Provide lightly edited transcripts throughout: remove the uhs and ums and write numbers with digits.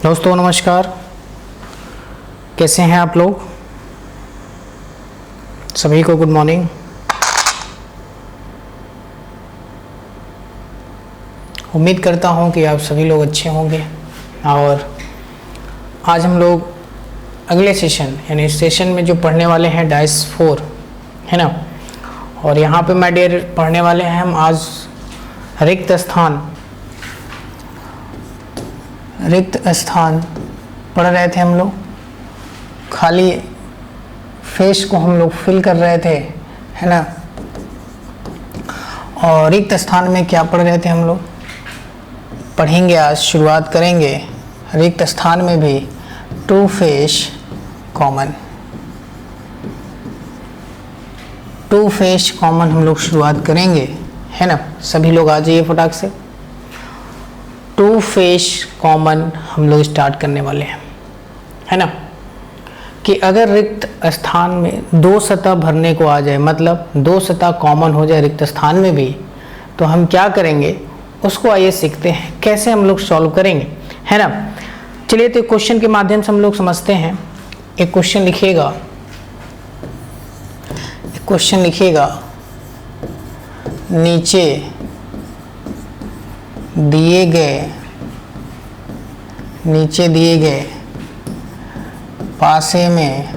दोस्तों नमस्कार, कैसे हैं आप लोग? सभी को गुड मॉर्निंग। उम्मीद करता हूं कि आप सभी लोग अच्छे होंगे। और आज हम लोग अगले सेशन यानी सेशन में जो पढ़ने वाले हैं डाइस 4 है ना। और यहाँ पे माय डियर पढ़ने वाले हैं हम आज रिक्त स्थान पढ़ रहे थे हम लोग। खाली फेस को हम लोग फिल कर रहे थे है ना। और रिक्त स्थान में क्या पढ़ रहे थे हम लोग? पढ़ेंगे आज, शुरुआत करेंगे रिक्त स्थान में भी टू फेस कॉमन हम लोग शुरुआत करेंगे है ना। सभी लोग आ जाइए फटाक से। टू फेस कॉमन हम लोग स्टार्ट करने वाले हैं है ना। कि अगर रिक्त स्थान में दो सतह भरने को आ जाए, मतलब दो सतह कॉमन हो जाए रिक्त स्थान में भी, तो हम क्या करेंगे उसको आइए सीखते हैं कैसे हम लोग सॉल्व करेंगे है ना। चलिए तो क्वेश्चन के माध्यम से हम लोग समझते हैं। एक क्वेश्चन लिखिएगा नीचे दिए गए पासे में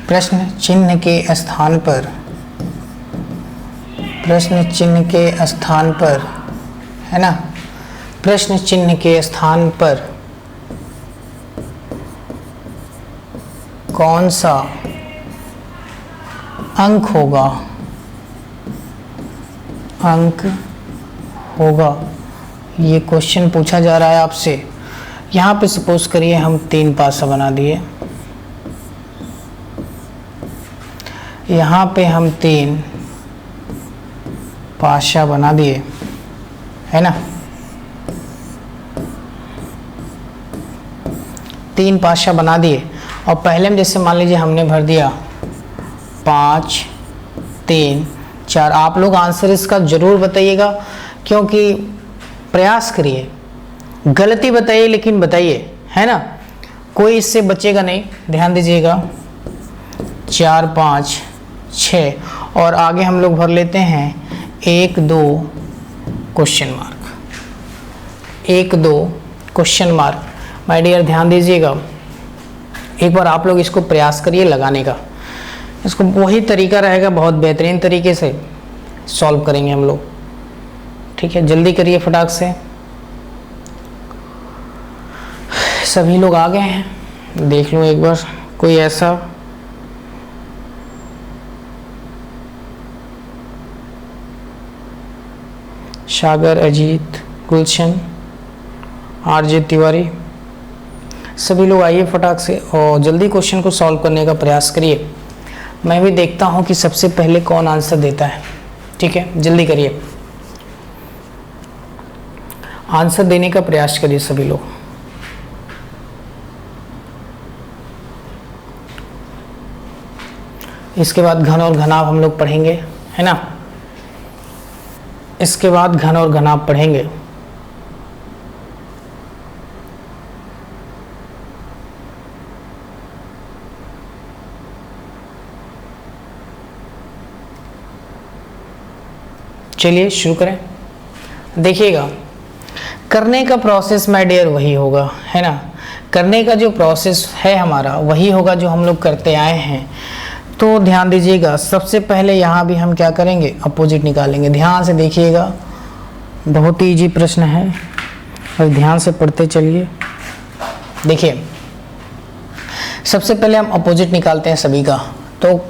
प्रश्न चिन्ह के स्थान पर है ना, प्रश्न चिन्ह के स्थान पर कौन सा अंक होगा ये क्वेश्चन पूछा जा रहा है आपसे। यहाँ पे सपोज करिए हम 3 पासा बना दिए, यहाँ पे हम 3 पासा बना दिए है ना। 3 पासा बना दिए और पहले में जैसे मान लीजिए हमने भर दिया 5 3 4। आप लोग आंसर इसका जरूर बताइएगा, क्योंकि प्रयास करिए, गलती बताइए लेकिन बताइए है ना, कोई इससे बचेगा नहीं। ध्यान दीजिएगा 4 5 6 और आगे हम लोग भर लेते हैं 1 2 क्वेश्चन मार्क। माय डियर ध्यान दीजिएगा, एक बार आप लोग इसको प्रयास करिए लगाने का। इसको वही तरीका रहेगा, बहुत बेहतरीन तरीके से सॉल्व करेंगे हम लोग। ठीक है, जल्दी करिए फटाक से। सभी लोग आ गए हैं? देख लूँ एक बार कोई ऐसा। सागर, अजीत, गुलशन, आरजे तिवारी, सभी लोग आइए फटाक से और जल्दी क्वेश्चन को सॉल्व करने का प्रयास करिए। मैं भी देखता हूं कि सबसे पहले कौन आंसर देता है। ठीक है, जल्दी करिए, आंसर देने का प्रयास करिए सभी लोग। इसके बाद घन और घनाभ हम लोग पढ़ेंगे है ना। इसके बाद घन और घनाभ पढ़ेंगे। चलिए शुरू करें। देखिएगा करने का प्रोसेस माय डियर वही होगा है ना। करने का जो प्रोसेस है हमारा वही होगा जो हम लोग करते आए हैं। तो ध्यान दीजिएगा, सबसे पहले यहाँ भी हम क्या करेंगे, अपोजिट निकालेंगे। ध्यान से देखिएगा, बहुत ही इजी प्रश्न है और ध्यान से पढ़ते चलिए। देखिए सबसे पहले हम अपोजिट निकालते हैं सभी का। तो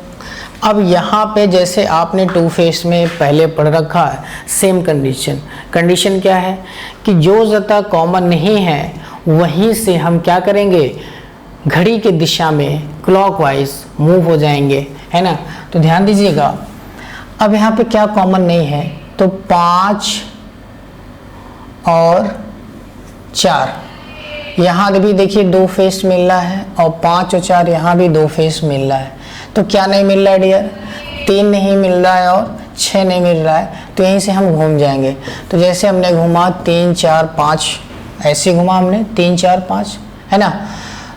अब यहाँ पे जैसे आपने टू फेस में पहले पढ़ रखा है, सेम कंडीशन क्या है कि जो सतह कॉमन नहीं है वहीं से हम क्या करेंगे, घड़ी के दिशा में क्लॉकवाइज मूव हो जाएंगे है ना। तो ध्यान दीजिएगा, अब यहाँ पे क्या कॉमन नहीं है, तो 5 और 4 यहाँ भी देखिए 2 फेस मिल रहा है और 5 और 4 यहाँ भी 2 फेस मिल रहा है। तो क्या नहीं मिल रहा है डियर, 3 नहीं मिल रहा है और 6 नहीं मिल रहा है, तो यहीं से हम घूम जाएंगे। तो जैसे हमने घुमा 3 4 5, ऐसे घुमा हमने 3 4 5, है ना।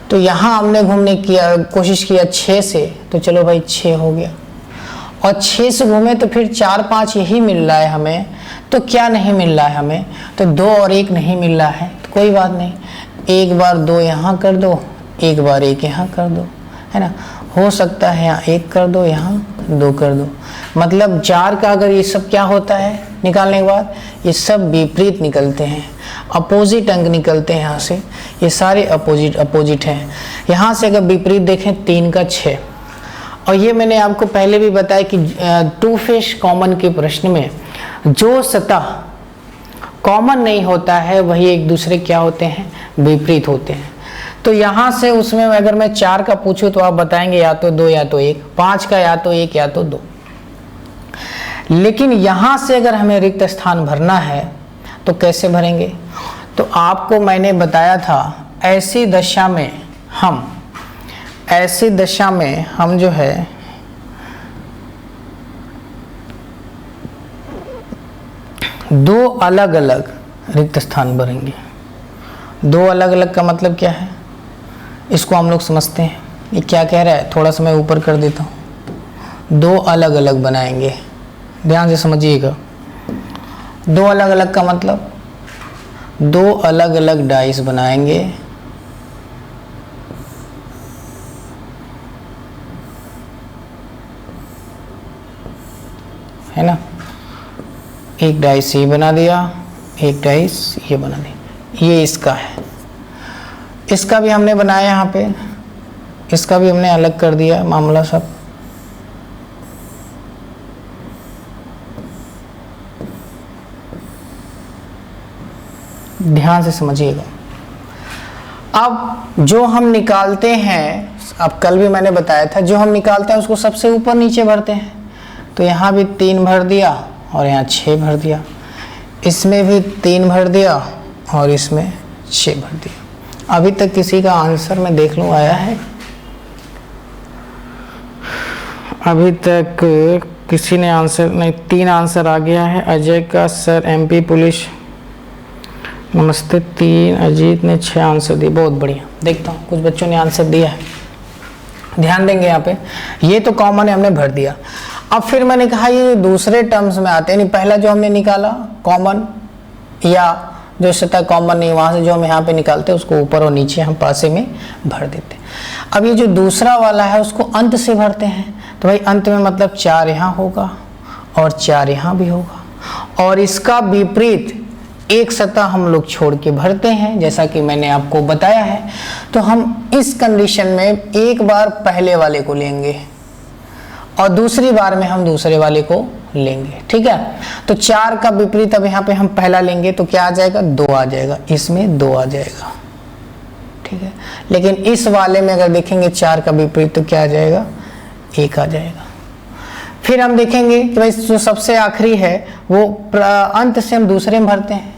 तो यहाँ हमने घूमने किया कोशिश किया 6 से, तो चलो भाई 6 हो गया, और 6 से घूमे तो फिर 4 5 यही मिल रहा है हमें। तो क्या नहीं मिल रहा है हमें, तो 2 और 1 नहीं मिल रहा है, तो कोई बात नहीं, एक बार 2 यहाँ कर दो, एक बार 1 यहाँ कर दो, है ना। हो सकता है यहाँ 1 कर दो, यहाँ 2 कर दो। मतलब 4 का अगर ये सब क्या होता है निकालने के बाद, ये सब विपरीत निकलते हैं, अपोजिट अंक निकलते हैं यहाँ से, ये सारे अपोजिट हैं। यहाँ से अगर विपरीत देखें 3 का 6, और ये मैंने आपको पहले भी बताया कि 2 फेस कॉमन के प्रश्न में जो सतह कॉमन नहीं होता है वही एक दूसरे क्या होते हैं, विपरीत होते हैं। तो यहाँ से उसमें अगर मैं 4 का पूछूं तो आप बताएंगे या तो 2 या तो 1, 5 का या तो 1 या तो 2। लेकिन यहाँ से अगर हमें रिक्त स्थान भरना है तो कैसे भरेंगे, तो आपको मैंने बताया था ऐसी दशा में हम जो है दो अलग अलग रिक्त स्थान भरेंगे। 2 अलग अलग का मतलब क्या है, इसको हम लोग समझते हैं। ये क्या कह रहा है, थोड़ा सा मैं ऊपर कर देता हूँ। 2 अलग अलग बनाएंगे, ध्यान से समझिएगा। 2 अलग अलग का मतलब 2 अलग अलग डाइस बनाएंगे, है ना। एक डाइस ये बना दिया, एक डाइस ये बना दिया, ये इसका है। इसका भी हमने बनाया यहाँ पे, इसका भी हमने अलग कर दिया मामला सब। ध्यान से समझिएगा। अब जो हम निकालते हैं, अब कल भी मैंने बताया था, जो हम निकालते हैं उसको सबसे ऊपर नीचे भरते हैं। तो यहाँ भी 3 भर दिया और यहाँ 6 भर दिया, इसमें भी 3 भर दिया और इसमें 6 भर दिया। अभी तक किसी का आंसर मैं देख लूँ आया है, अभी तक किसी ने आंसर नहीं, 3 आंसर आ गया है। अजय का सर MP पुलिस नमस्ते 3, अजीत ने 6 आंसर दिए, बहुत बढ़िया। देखता हूँ कुछ बच्चों ने आंसर दिया है, ध्यान देंगे यहाँ पे। ये तो कॉमन है, हमने भर दिया। अब फिर मैंने कहा ये दूसरे टर्म्स में आते हैं, नहीं पहला जो हमने निकाला कॉमन, या जो सतह कॉमन नहीं वहाँ से जो हम यहाँ पे निकालते हैं उसको ऊपर और नीचे हम पासे में भर देते हैं। अब ये जो दूसरा वाला है उसको अंत से भरते हैं। तो भाई अंत में मतलब 4 यहाँ होगा और 4 यहाँ भी होगा, और इसका विपरीत एक सतह हम लोग छोड़ के भरते हैं, जैसा कि मैंने आपको बताया है। तो हम इस कंडीशन में एक बार पहले वाले को लेंगे और दूसरी बार में हम दूसरे वाले को लेंगे, ठीक है। तो 4 का विपरीत अब यहाँ पे हम पहला लेंगे तो क्या आ जाएगा, 2 आ जाएगा, इसमें 2 आ जाएगा, ठीक है। लेकिन इस वाले में अगर देखेंगे 4 का विपरीत तो क्या आ जाएगा, 1 आ जाएगा। फिर हम देखेंगे कि भाई जो सबसे आखिरी है वो अंत से हम दूसरे में भरते हैं,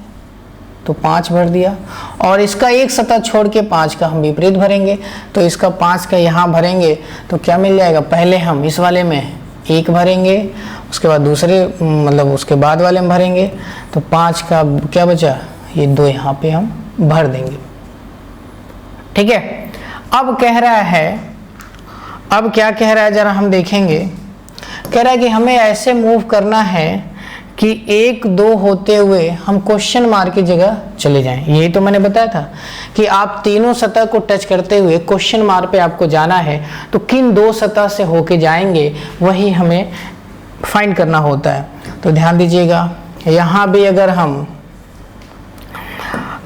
तो 5 भर दिया, और इसका एक सतह छोड़ के 5 का हम विपरीत भरेंगे। तो इसका 5 का यहाँ भरेंगे तो क्या मिल जाएगा, पहले हम इस वाले में 1 भरेंगे, उसके बाद दूसरे मतलब उसके बाद वाले में भरेंगे, तो 5 का क्या बचा, ये 2 यहाँ पे हम भर देंगे, ठीक है। अब कह रहा है, अब क्या कह रहा है जरा हम देखेंगे। कह रहा है कि हमें ऐसे मूव करना है कि 1 2 होते हुए हम क्वेश्चन मार्क की जगह चले जाएं। यही तो मैंने बताया था कि आप तीनों सतह को टच करते हुए क्वेश्चन मार्क पे आपको जाना है, तो किन 2 सतह से होके जाएंगे वही हमें फाइंड करना होता है। तो ध्यान दीजिएगा, यहाँ भी अगर हम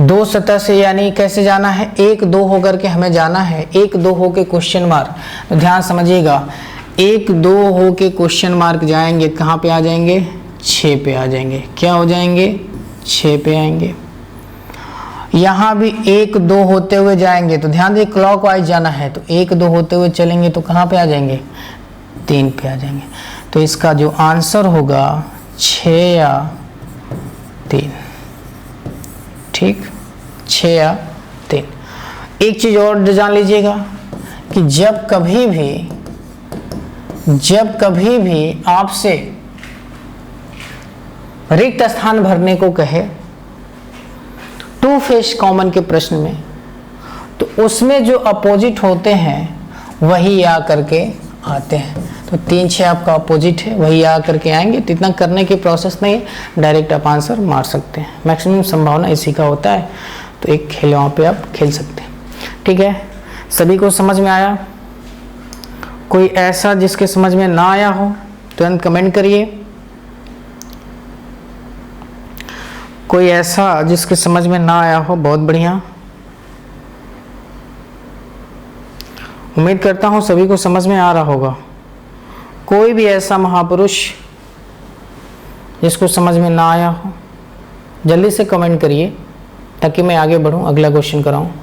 2 सतह से, यानी कैसे जाना है, 1 2 होकर के हमें जाना है, 1 2 होके क्वेश्चन मार्क। तो ध्यान समझिएगा, 1 2 होके क्वेश्चन मार्क जाएंगे, कहाँ पे आ जाएंगे, 6 पे आ जाएंगे। क्या हो जाएंगे, 6 पे आएंगे। यहाँ भी 1 2 होते हुए जाएंगे, तो ध्यान दीजिए क्लॉकवाइज जाना है, तो 1 2 होते हुए चलेंगे तो कहाँ पे आ जाएंगे, 3 पे आ जाएंगे। तो इसका जो आंसर होगा 6 या 3, ठीक, 6 या 3। एक चीज और जान लीजिएगा कि जब कभी भी आपसे रिक्त स्थान भरने को कहे टू फेस कॉमन के प्रश्न में, तो उसमें जो अपोजिट होते हैं वही आ करके आते हैं। तो 3 6 आपका अपोजिट है, वही आ करके आएंगे। तो इतना करने की प्रोसेस नहीं है, डायरेक्ट आप आंसर मार सकते हैं। मैक्सिमम संभावना इसी का होता है। तो एक खेल वहाँ पे आप खेल सकते हैं। ठीक है, सभी को समझ में आया? कोई ऐसा जिसके समझ में ना आया हो तुरंत कमेंट करिए। कोई ऐसा जिसके समझ में ना आया हो, बहुत बढ़िया। उम्मीद करता हूँ सभी को समझ में आ रहा होगा। कोई भी ऐसा महापुरुष जिसको समझ में ना आया हो, जल्दी से कमेंट करिए ताकि मैं आगे बढ़ूँ, अगला क्वेश्चन कराऊँ।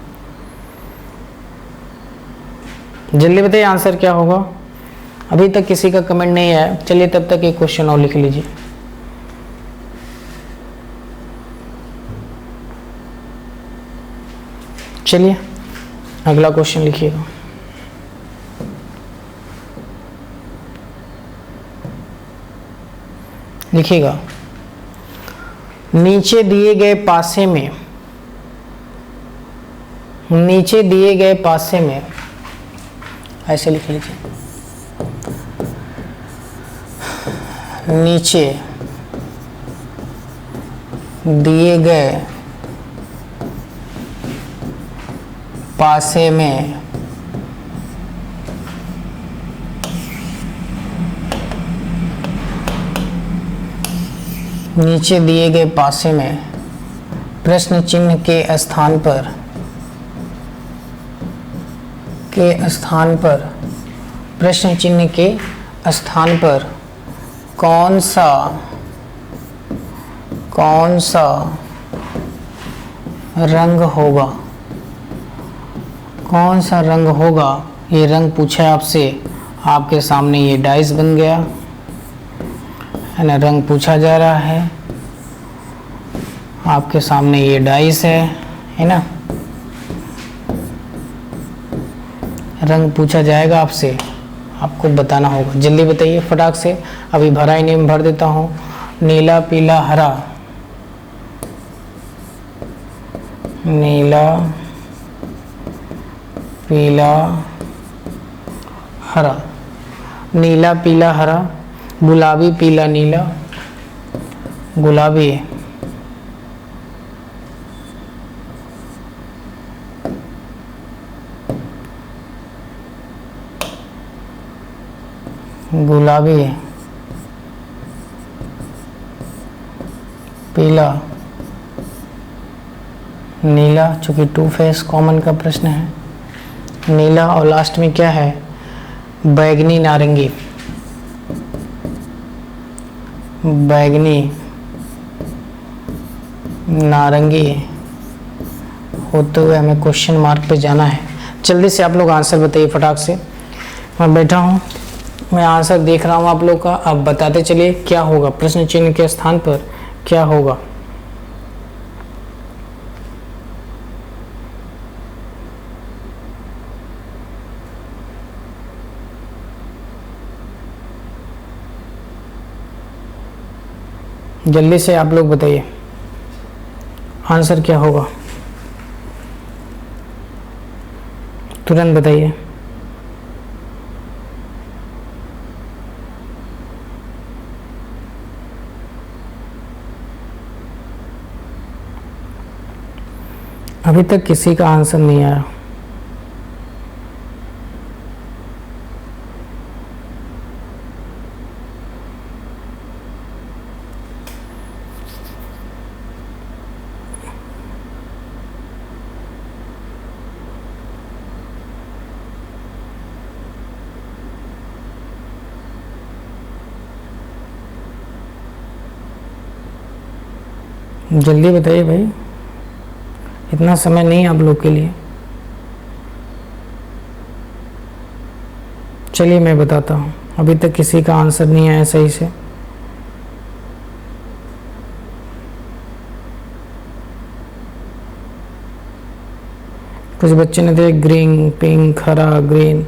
जल्दी बताइए आंसर क्या होगा। अभी तक किसी का कमेंट नहीं आया, चलिए तब तक एक क्वेश्चन और लिख लीजिए। चलिए अगला क्वेश्चन लिखिएगा। लिखिएगा, नीचे दिए गए पासे में, नीचे दिए गए पासे में, ऐसे लिख लीजिए, नीचे दिए गए पासे में नीचे दिए गए पासे में प्रश्न चिन्ह के स्थान पर प्रश्न चिन्ह के स्थान पर कौन सा रंग होगा? कौन सा रंग होगा? ये रंग पूछा है आपसे। आपके सामने ये डाइस बन गया है ना, रंग पूछा जा रहा है। आपके सामने ये डाइस है ना, रंग पूछा जाएगा आपसे, आपको बताना होगा। जल्दी बताइए फटाक से। अभी भरा ही नहीं, भर देता हूँ। नीला पीला हरा, नीला पीला हरा, नीला पीला हरा, गुलाबी पीला नीला, गुलाबी, गुलाबी पीला नीला, चूंकि टू फेस कॉमन का प्रश्न है, नीला। और लास्ट में क्या है? बैगनी नारंगी, बैगनी नारंगी होते हुए हमें क्वेश्चन मार्क पे जाना है। जल्दी से आप लोग आंसर बताइए फटाक से। मैं बैठा हूँ, मैं आंसर देख रहा हूँ आप लोग का। अब बताते चलिए क्या होगा, प्रश्न चिन्ह के स्थान पर क्या होगा। जल्दी से आप लोग बताइए आंसर क्या होगा, तुरंत बताइए। अभी तक किसी का आंसर नहीं आया। जल्दी बताइए भाई, इतना समय नहीं आप लोग के लिए। चलिए मैं बताता हूँ, अभी तक किसी का आंसर नहीं आया सही से। कुछ बच्चे ने दिए ग्रीन, पिंक, हरा, ग्रीन।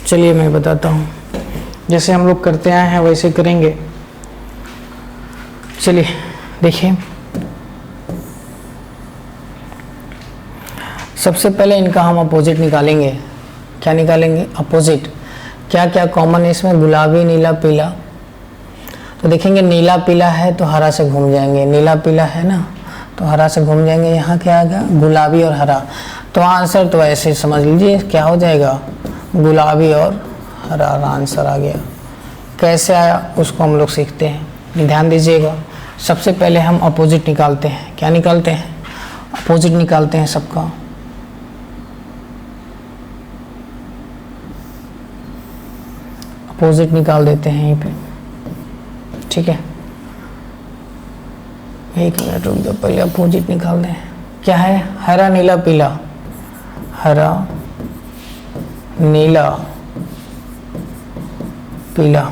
चलिए मैं बताता हूँ, जैसे हम लोग करते आए हैं वैसे करेंगे। चलिए देखिए, सबसे पहले इनका हम अपोजिट निकालेंगे। क्या निकालेंगे? अपोजिट। क्या क्या कॉमन है इसमें? गुलाबी, नीला, पीला। तो देखेंगे नीला पीला है तो हरा से घूम जाएंगे, नीला पीला है ना तो हरा से घूम जाएंगे। यहाँ क्या आ गया? गुलाबी और हरा। तो आंसर तो ऐसे समझ लीजिए क्या हो जाएगा? गुलाबी और हरा आंसर आ गया। कैसे आया उसको हम लोग सीखते हैं, ध्यान दीजिएगा। सबसे पहले हम अपोजिट निकालते हैं। क्या निकालते हैं? अपोजिट निकालते हैं सबका। अपोजिट निकाल देते हैं यहीं पे, ठीक है। एक मिनट रुक जाओ, पहले अपोजिट निकाल दें। क्या है? हरा, नीला, पीला। हरा, नीला, पीला,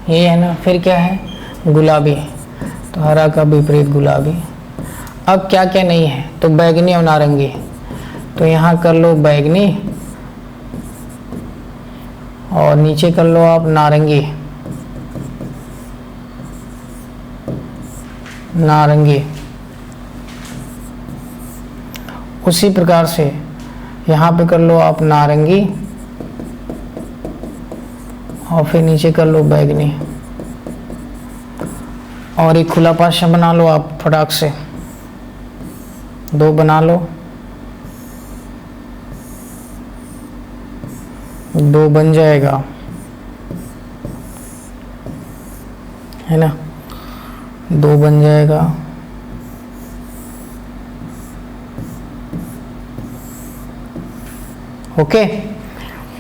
ये है ना। फिर क्या है? गुलाबी। तो हरा का विपरीत गुलाबी। अब क्या क्या नहीं है? तो बैगनी और नारंगी। तो यहाँ कर लो बैगनी और नीचे कर लो आप नारंगी। नारंगी। उसी प्रकार से यहाँ पे कर लो आप नारंगी और फिर नीचे कर लो बैगनी। और एक खुला पासा बना लो आप फटाक से, 2 बना लो। 2 बन जाएगा, है ना। 2 बन जाएगा। ओके।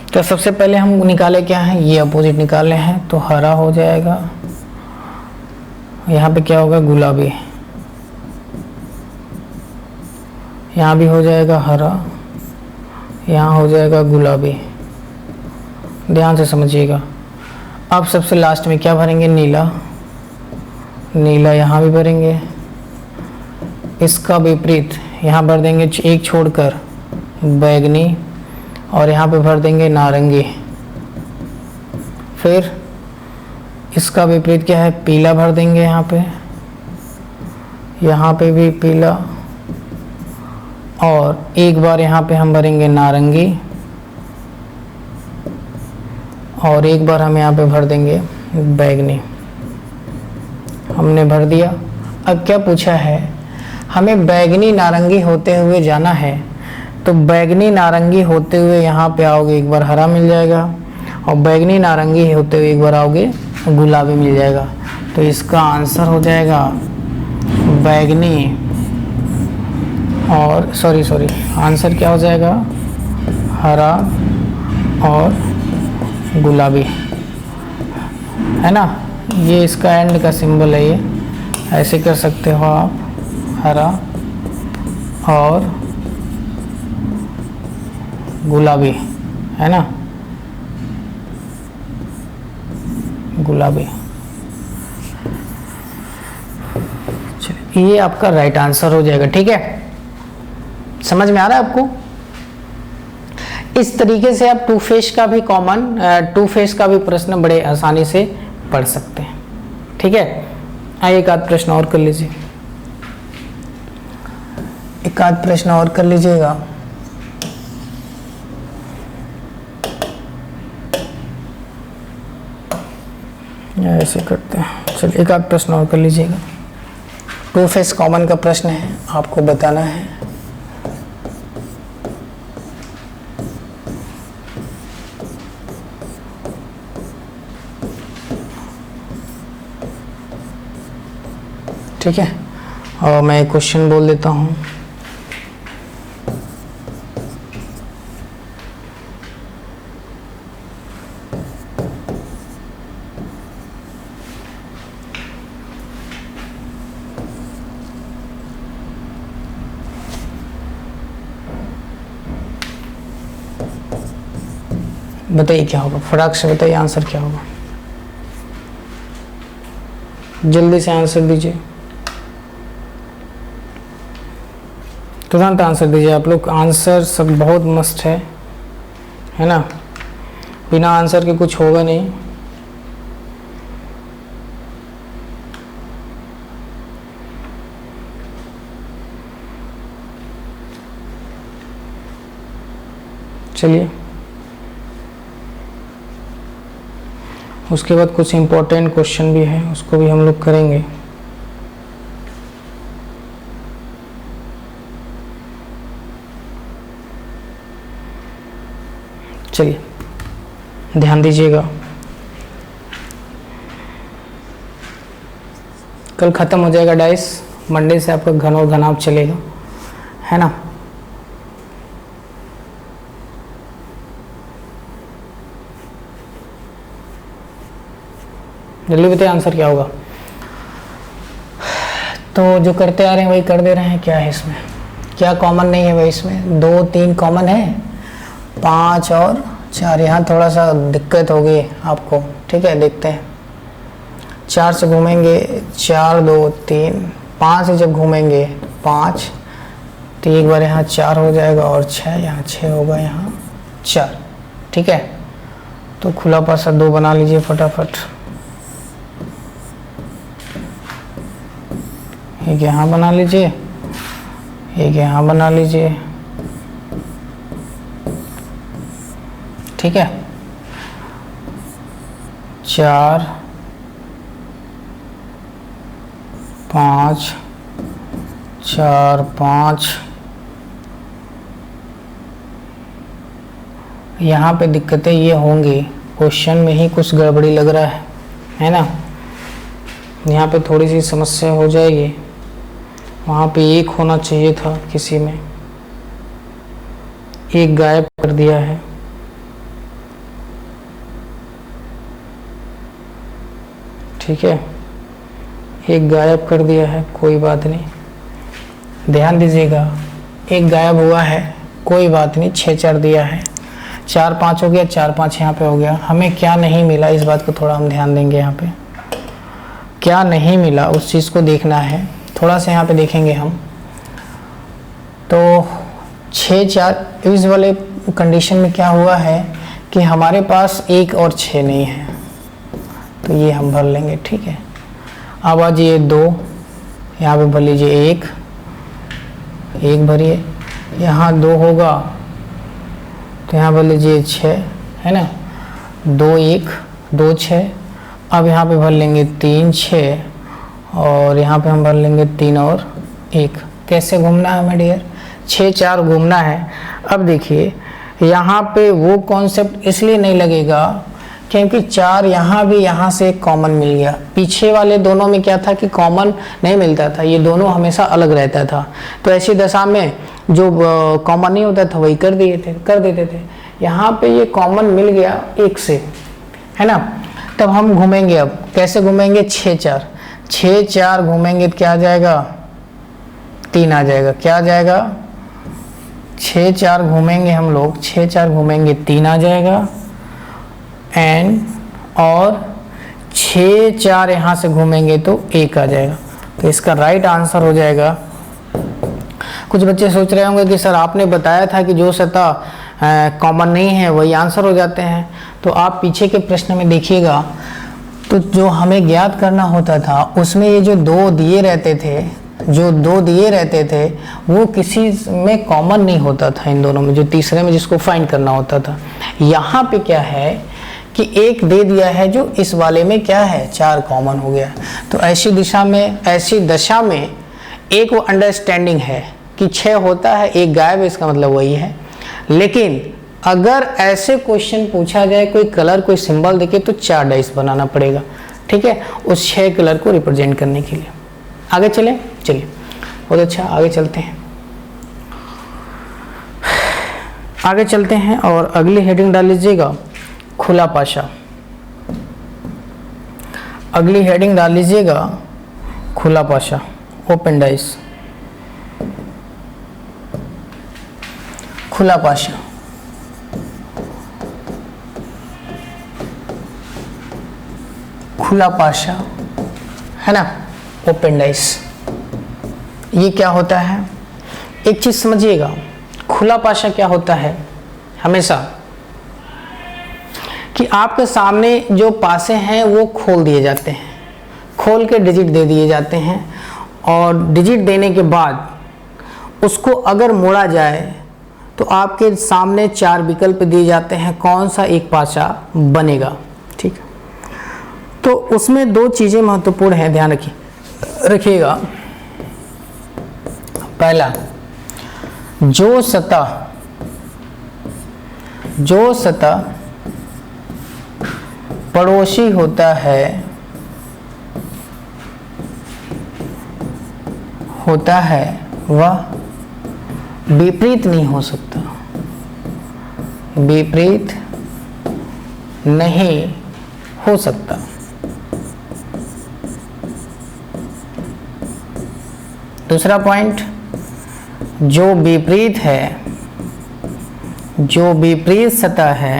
तो सबसे पहले हम निकाले क्या है? ये अपोजिट निकाले हैं। तो हरा हो जाएगा, यहाँ पे क्या होगा? गुलाबी। यहाँ भी हो जाएगा हरा, यहाँ हो जाएगा गुलाबी। ध्यान से समझिएगा। अब सबसे लास्ट में क्या भरेंगे? नीला। नीला यहाँ भी भरेंगे, इसका विपरीत यहाँ भर देंगे एक छोड़कर बैगनी और यहाँ पे भर देंगे नारंगी। फिर इसका विपरीत क्या है? पीला भर देंगे यहाँ पे भी पीला और एक बार यहाँ पे हम भरेंगे नारंगी और एक बार हम यहाँ पे भर देंगे बैगनी। हमने भर दिया। अब क्या पूछा है? हमें बैगनी नारंगी होते हुए जाना है। तो बैगनी नारंगी होते हुए यहाँ पे आओगे एक बार हरा मिल जाएगा और बैगनी नारंगी होते हुए एक बार आओगे गुलाबी मिल जाएगा। तो इसका आंसर हो जाएगा बैगनी और सॉरी आंसर क्या हो जाएगा? हरा और गुलाबी, है ना। ये इसका एंड का सिंबल है, ये ऐसे कर सकते हो आप, हरा और गुलाबी, है ना, गुलाबी। ये आपका राइट आंसर हो जाएगा। ठीक है, समझ में आ रहा है आपको? इस तरीके से आप टू फेस का भी प्रश्न बड़े आसानी से पढ़ सकते हैं। ठीक है, आइए एक आध प्रश्न और कर लीजिए, एक आध प्रश्न और कर लीजिएगा। ऐसे करते हैं, चलिए एक आध प्रश्न और कर लीजिएगा। टू फेस कॉमन का प्रश्न है, आपको बताना है। ठीक है, और मैं एक क्वेश्चन बोल देता हूँ। बताइए क्या होगा, फटाक से बताइए आंसर क्या होगा, जल्दी से आंसर दीजिए, तुरंत आंसर दीजिए आप लोग। आंसर सब बहुत मस्त है ना, बिना आंसर के कुछ होगा नहीं। चलिए, उसके बाद कुछ इम्पोर्टेंट क्वेश्चन भी है, उसको भी हम लोग करेंगे। चलिए ध्यान दीजिएगा, कल ख़त्म हो जाएगा डाइस, मंडे से आपका घन और घनाभ चलेगा, है ना। जल्दी बताइए आंसर क्या होगा। तो जो करते आ रहे हैं वही कर दे रहे हैं, क्या है इसमें, क्या कॉमन नहीं है भाई इसमें, 2 3 कॉमन है, 5 और 4, यहाँ थोड़ा सा दिक्कत होगी आपको, ठीक है। देखते हैं, 4 से घूमेंगे, 4 2 3, 5 से जब घूमेंगे 5, तो एक बार यहाँ 4 हो जाएगा और 6 यहाँ 6 होगा, यहाँ 4, ठीक है। तो खुला पासा 2 बना लीजिए फटाफट, एक यहाँ बना लीजिए, एक यहाँ बना लीजिए, ठीक है। 4 5 4 5, यहाँ पे दिक्कतें ये होंगी, क्वेश्चन में ही कुछ गड़बड़ी लग रहा है ना। यहाँ पे थोड़ी सी समस्या हो जाएगी, वहाँ पे 1 होना चाहिए था, किसी में 1 गायब कर दिया है, ठीक है, 1 गायब कर दिया है, कोई बात नहीं, ध्यान दीजिएगा, 1 गायब हुआ है, कोई बात नहीं, 6 4 दिया है, 4 5 हो गया, 4 5 यहाँ पे हो गया। हमें क्या नहीं मिला इस बात को थोड़ा हम ध्यान देंगे, यहाँ पे क्या नहीं मिला उस चीज़ को देखना है, थोड़ा सा यहाँ पे देखेंगे हम। तो 6 4 इस वाले कंडीशन में क्या हुआ है कि हमारे पास 1 और 6 नहीं है, तो ये हम भर लेंगे, ठीक है। अब आ जाइए 2, यहाँ पे भर लीजिए 1 भरिए, यहाँ 2 होगा तो यहाँ भर लीजिए 6, है ना, 2 1 2 6। अब यहाँ पे भर लेंगे 3 6, और यहाँ पे हम भर लेंगे 3 और 1। कैसे घूमना है हमें डियर, 6 4 घूमना है। अब देखिए यहाँ पे वो कॉन्सेप्ट इसलिए नहीं लगेगा क्योंकि 4 यहाँ भी यहाँ से एक कॉमन मिल गया, पीछे वाले दोनों में क्या था कि कॉमन नहीं मिलता था, ये दोनों हमेशा अलग रहता था। तो ऐसी दशा में जो कॉमन नहीं होता था वही कर देते थे। यहाँ पे ये कॉमन मिल गया 1 से, है ना। तब हम घूमेंगे, अब कैसे घूमेंगे, 6 4 घूमेंगे तो क्या आ जाएगा, 3 आ जाएगा, क्या आ जाएगा, 6 4 घूमेंगे हम लोग, 6 4 घूमेंगे 3 आ जाएगा, एंड और 6 4 यहाँ से घूमेंगे तो 1 आ जाएगा। तो इसका राइट आंसर हो जाएगा। कुछ बच्चे सोच रहे होंगे कि सर आपने बताया था कि जो सतह कॉमन नहीं है वही आंसर हो जाते हैं, तो आप पीछे के प्रश्न में देखिएगा, तो जो हमें ज्ञात करना होता था उसमें ये जो 2 दिए रहते थे वो किसी में कॉमन नहीं होता था, इन दोनों में, जो तीसरे में जिसको फाइंड करना होता था। यहाँ पे क्या है कि 1 दे दिया है जो इस वाले में क्या है, 4 कॉमन हो गया। तो ऐसी दशा में एक वो अंडरस्टैंडिंग है कि 6 होता है, 1 गायब है, इसका मतलब वही है। लेकिन अगर ऐसे क्वेश्चन पूछा जाए, कोई कलर कोई सिंबल देखे, तो 4 डाइस बनाना पड़ेगा, ठीक है, उस 6 कलर को रिप्रेजेंट करने के लिए। आगे चलिए बहुत अच्छा, आगे चलते हैं और अगली हेडिंग डाल लीजिएगा, खुला पाशा। अगली हेडिंग डाल लीजिएगा खुला पाशा, ओपन डाइस, खुला पाशा। खुला पाशा है ना, ओपन डाइस। ये क्या होता है, एक चीज समझिएगा, खुला पाशा क्या होता है, हमेशा कि आपके सामने जो पासे हैं वो खोल दिए जाते हैं, खोल के डिजिट दे दिए जाते हैं, और डिजिट देने के बाद उसको अगर मोड़ा जाए तो आपके सामने 4 विकल्प दिए जाते हैं, कौन सा एक पासा बनेगा। ठीक है, तो उसमें 2 चीज़ें महत्वपूर्ण हैं, ध्यान रखिएगा। पहला, जो सतह पड़ोसी होता है वह विपरीत नहीं हो सकता, विपरीत नहीं हो सकता। दूसरा पॉइंट, जो विपरीत सतह है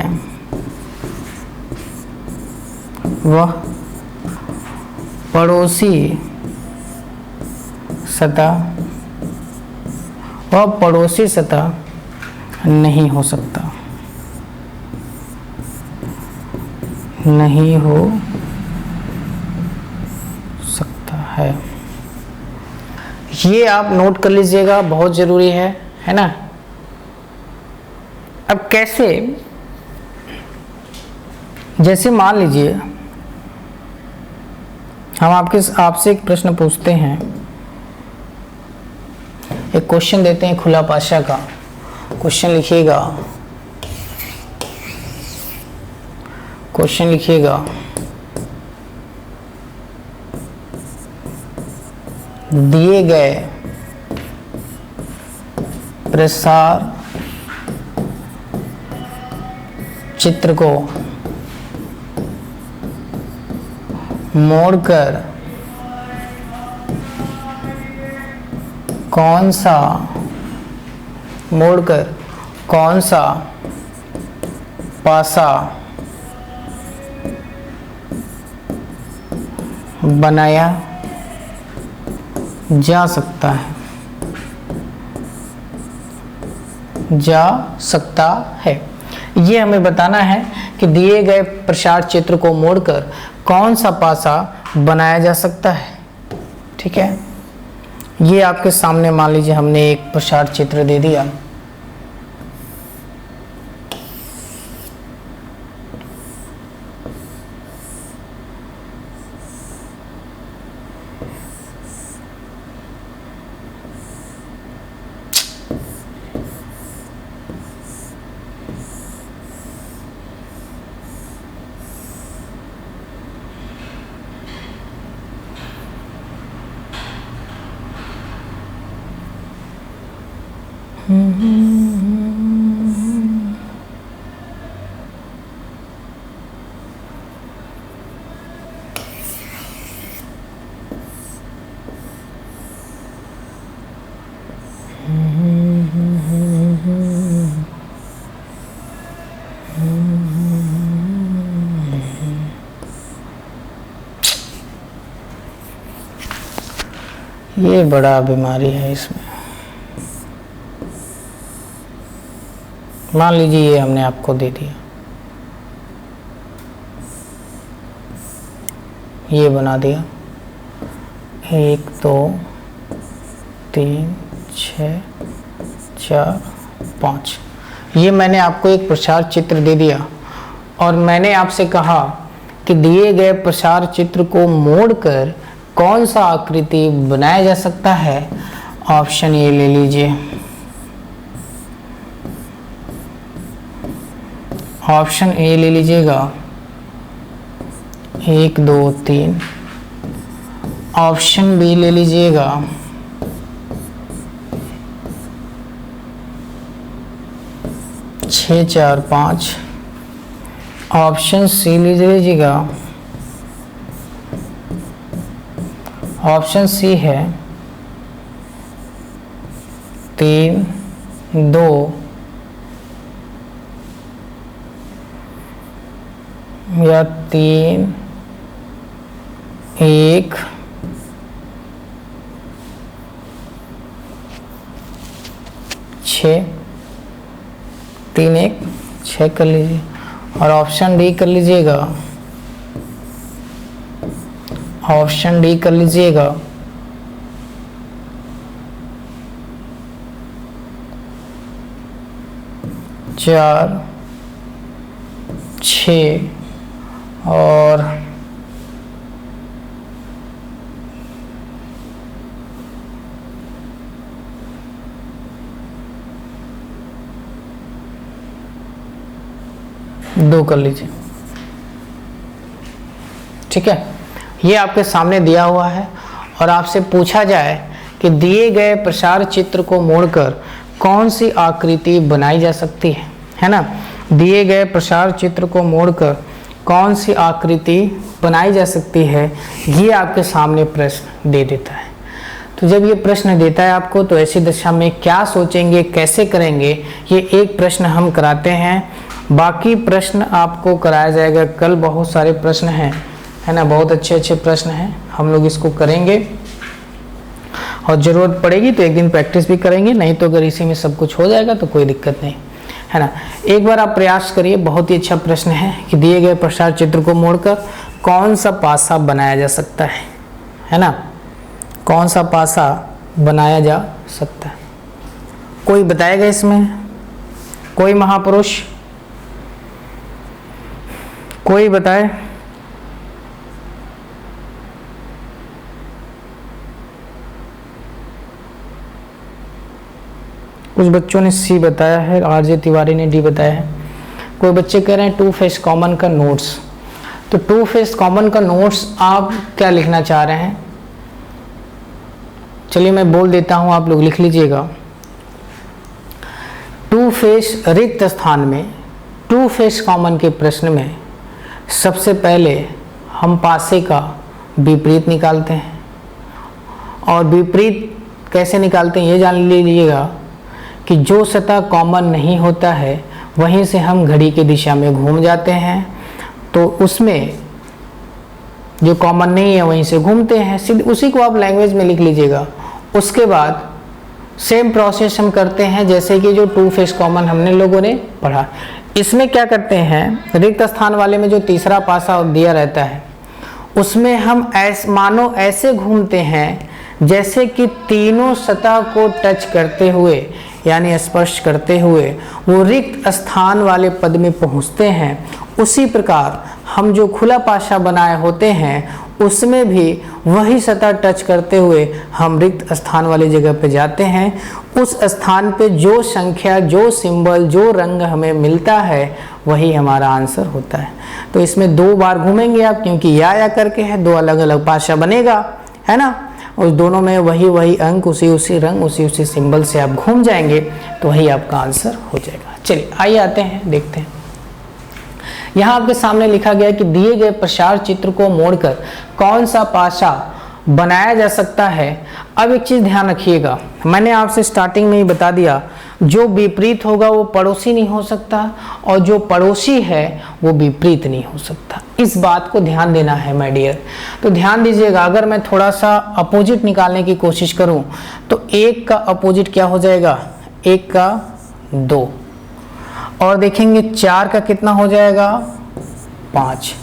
वह पड़ोसी सतह नहीं हो सकता, नहीं हो सकता है। ये आप नोट कर लीजिएगा, बहुत जरूरी है ना। अब कैसे, जैसे मान लीजिए हम आपसे एक प्रश्न पूछते हैं, एक क्वेश्चन देते हैं खुला पाशा का। क्वेश्चन लिखिएगा, दिए गए प्रसार चित्र को मोड़कर कौन सा पासा बनाया जा सकता है। ये हमें बताना है कि दिए गए प्रसार चित्र को मोड़कर कौन सा पासा बनाया जा सकता है। ठीक है, ये आपके सामने मान लीजिए हमने एक प्रसार चित्र दे दिया। ये बड़ा बीमारी है इसमें। मान लीजिए ये हमने आपको दे दिया, ये बना दिया 1 2 3 6 4 5। ये मैंने आपको एक प्रसार चित्र दे दिया और मैंने आपसे कहा कि दिए गए प्रसार चित्र को मोड़कर कौन सा आकृति बनाया जा सकता है। ऑप्शन ए ले लीजिए, ऑप्शन ए ले लीजिएगा 1 2 3। ऑप्शन बी ले लीजिएगा 6 4 5। ऑप्शन सी ले लीजिएगा, ऑप्शन सी है 3 2 या 3 1 6। 3 1 6 कर लीजिए और ऑप्शन डी कर लीजिएगा, ऑप्शन डी कर लीजिएगा 3 4 6 और 2 कर लीजिए। ठीक है, ये आपके सामने दिया हुआ है और आपसे पूछा जाए कि दिए गए प्रसार चित्र को मोड़कर कौन सी आकृति बनाई जा सकती है ना। दिए गए प्रसार चित्र को मोड़कर कौन सी आकृति बनाई जा सकती है, ये आपके सामने प्रश्न दे देता है। तो जब ये प्रश्न देता है आपको, तो ऐसी दशा में क्या सोचेंगे, कैसे करेंगे, ये एक प्रश्न हम कराते हैं। बाकी प्रश्न आपको कराया जाएगा कल। बहुत सारे प्रश्न हैं, है ना, बहुत अच्छे अच्छे प्रश्न हैं। हम लोग इसको करेंगे और ज़रूरत पड़ेगी तो एक दिन प्रैक्टिस भी करेंगे, नहीं तो अगर इसी में सब कुछ हो जाएगा तो कोई दिक्कत नहीं, है ना। एक बार आप प्रयास करिए। बहुत ही अच्छा प्रश्न है कि दिए गए प्रसार चित्र को मोड़कर कौन सा पासा बनाया जा सकता है ना। कौन सा पासा बनाया जा सकता है, कोई बताएगा इसमें? कोई महापुरुष कोई बताए? कुछ बच्चों ने सी बताया है, आरजे तिवारी ने डी बताया है। कोई बच्चे कह रहे हैं टू फेस कॉमन का नोट्स। तो टू फेस कॉमन का नोट्स आप क्या लिखना चाह रहे हैं? चलिए मैं बोल देता हूं, आप लोग लिख लीजिएगा। टू फेस रिक्त स्थान में टू फेस कॉमन के प्रश्न में सबसे पहले हम पासे का विपरीत निकालते हैं। और विपरीत कैसे निकालते हैं ये जान लीजिएगा कि जो सतह कॉमन नहीं होता है वहीं से हम घड़ी की दिशा में घूम जाते हैं, तो उसमें जो कॉमन नहीं है वहीं से घूमते हैं। सीधे उसी को आप लैंग्वेज में लिख लीजिएगा। उसके बाद सेम प्रोसेस हम करते हैं जैसे कि जो टू फेस कॉमन हमने लोगों ने पढ़ा। इसमें क्या करते हैं, रिक्त स्थान वाले में जो तीसरा पासा दिया रहता है उसमें हम मानो ऐसे घूमते हैं जैसे कि तीनों सतह को टच करते हुए यानी स्पर्श करते हुए वो रिक्त स्थान वाले पद में पहुंचते हैं। उसी प्रकार हम जो खुला पासा बनाए होते हैं उसमें भी वही सतह टच करते हुए हम रिक्त स्थान वाली जगह पे जाते हैं। उस स्थान पे जो संख्या, जो सिंबल, जो रंग हमें मिलता है वही हमारा आंसर होता है। तो इसमें 2 बार घूमेंगे आप, क्योंकि या करके है, 2 अलग अलग पासा बनेगा, है ना। उस दोनों में वही अंक, उसी रंग, उसी सिंबल से आप घूम जाएंगे तो वही आपका आंसर हो जाएगा। चलिए आइए आते हैं, देखते हैं। यहाँ आपके सामने लिखा गया है कि दिए गए प्रसार चित्र को मोड़कर कौन सा पासा बनाया जा सकता है। अब एक चीज ध्यान रखिएगा, मैंने आपसे स्टार्टिंग में ही बता दिया, जो विपरीत होगा वो पड़ोसी नहीं हो सकता और जो पड़ोसी है वो विपरीत नहीं हो सकता। इस बात को ध्यान देना है माय डियर। तो ध्यान दीजिएगा, अगर मैं थोड़ा सा अपोजिट निकालने की कोशिश करूं तो 1 का अपोजिट क्या हो जाएगा, 1 का 2, और देखेंगे 4 का कितना हो जाएगा, 5,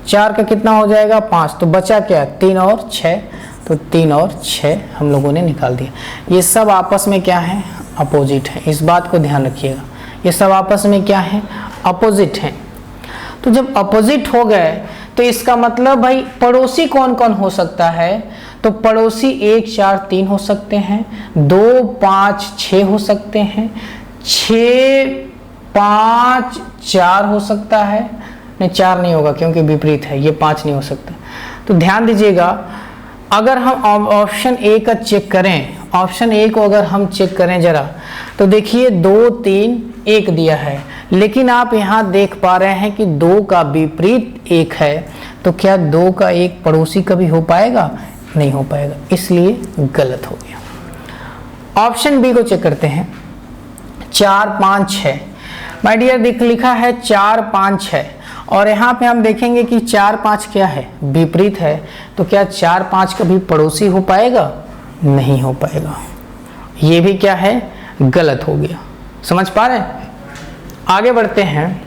4 का कितना हो जाएगा, 5, तो बचा क्या, 3 और 6, तो 3 और 6 हम लोगों ने निकाल दिया। ये सब आपस में क्या है, अपोजिट है। इस बात को ध्यान रखिएगा, ये सब आपस में क्या है, अपोजिट है। तो जब अपोजिट हो गए तो इसका मतलब भाई पड़ोसी कौन कौन हो सकता है, तो पड़ोसी 1 4 3 हो सकते हैं, 2 5 6 हो सकते हैं, 6 5 4 हो सकता है, नहीं 4 नहीं होगा क्योंकि विपरीत है, ये 5 नहीं हो सकता। तो ध्यान दीजिएगा, अगर हम ऑप्शन ए का चेक करें, ऑप्शन ए को अगर हम चेक करें जरा, तो देखिए 2 3 1 दिया है, लेकिन आप यहाँ देख पा रहे हैं कि 2 का विपरीत 1 है, तो क्या 2 का 1 पड़ोसी कभी हो पाएगा, नहीं हो पाएगा, इसलिए गलत हो गया। ऑप्शन बी को चेक करते हैं, 4 5 6, माय डियर लिखा है 4 5 6, और यहाँ पे हम देखेंगे कि 4 5 क्या है, विपरीत है, तो क्या 4 5 कभी पड़ोसी हो पाएगा, नहीं हो पाएगा। ये भी क्या है, गलत हो गया। समझ पा रहे हैं? आगे बढ़ते हैं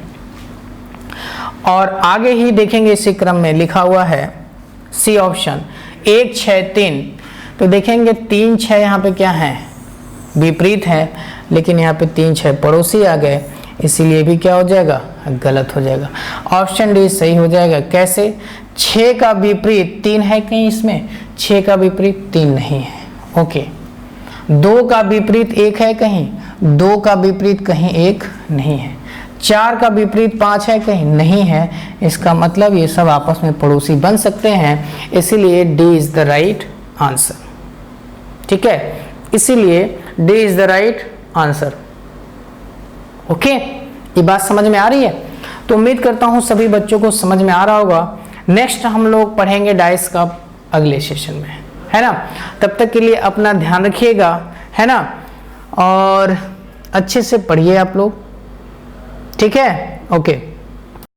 और आगे ही देखेंगे, इसी क्रम में लिखा हुआ है सी ऑप्शन 1 6 3, तो देखेंगे 3 6 यहाँ पे क्या है, विपरीत है, लेकिन यहाँ पे 3 6 पड़ोसी आ गए, इसीलिए भी क्या हो जाएगा, गलत हो जाएगा। ऑप्शन डी सही हो जाएगा। कैसे? 6 का विपरीत 3 है कहीं इसमें, 6 का विपरीत 3 नहीं है। ओके, 2 का विपरीत 1 है कहीं, 2 का विपरीत कहीं 1 नहीं है। 4 का विपरीत 5 है कहीं, नहीं है। इसका मतलब ये सब आपस में पड़ोसी बन सकते हैं, इसीलिए D is the right answer. ठीक है, इसीलिए D is the right answer. Okay, ये बात समझ में आ रही है? तो उम्मीद करता हूं सभी बच्चों को समझ में आ रहा होगा। नेक्स्ट हम लोग पढ़ेंगे डाइस का अगले सेशन में, है ना। तब तक के लिए अपना ध्यान रखिएगा, है ना, और अच्छे से पढ़िए आप लोग। ठीक है, ओके।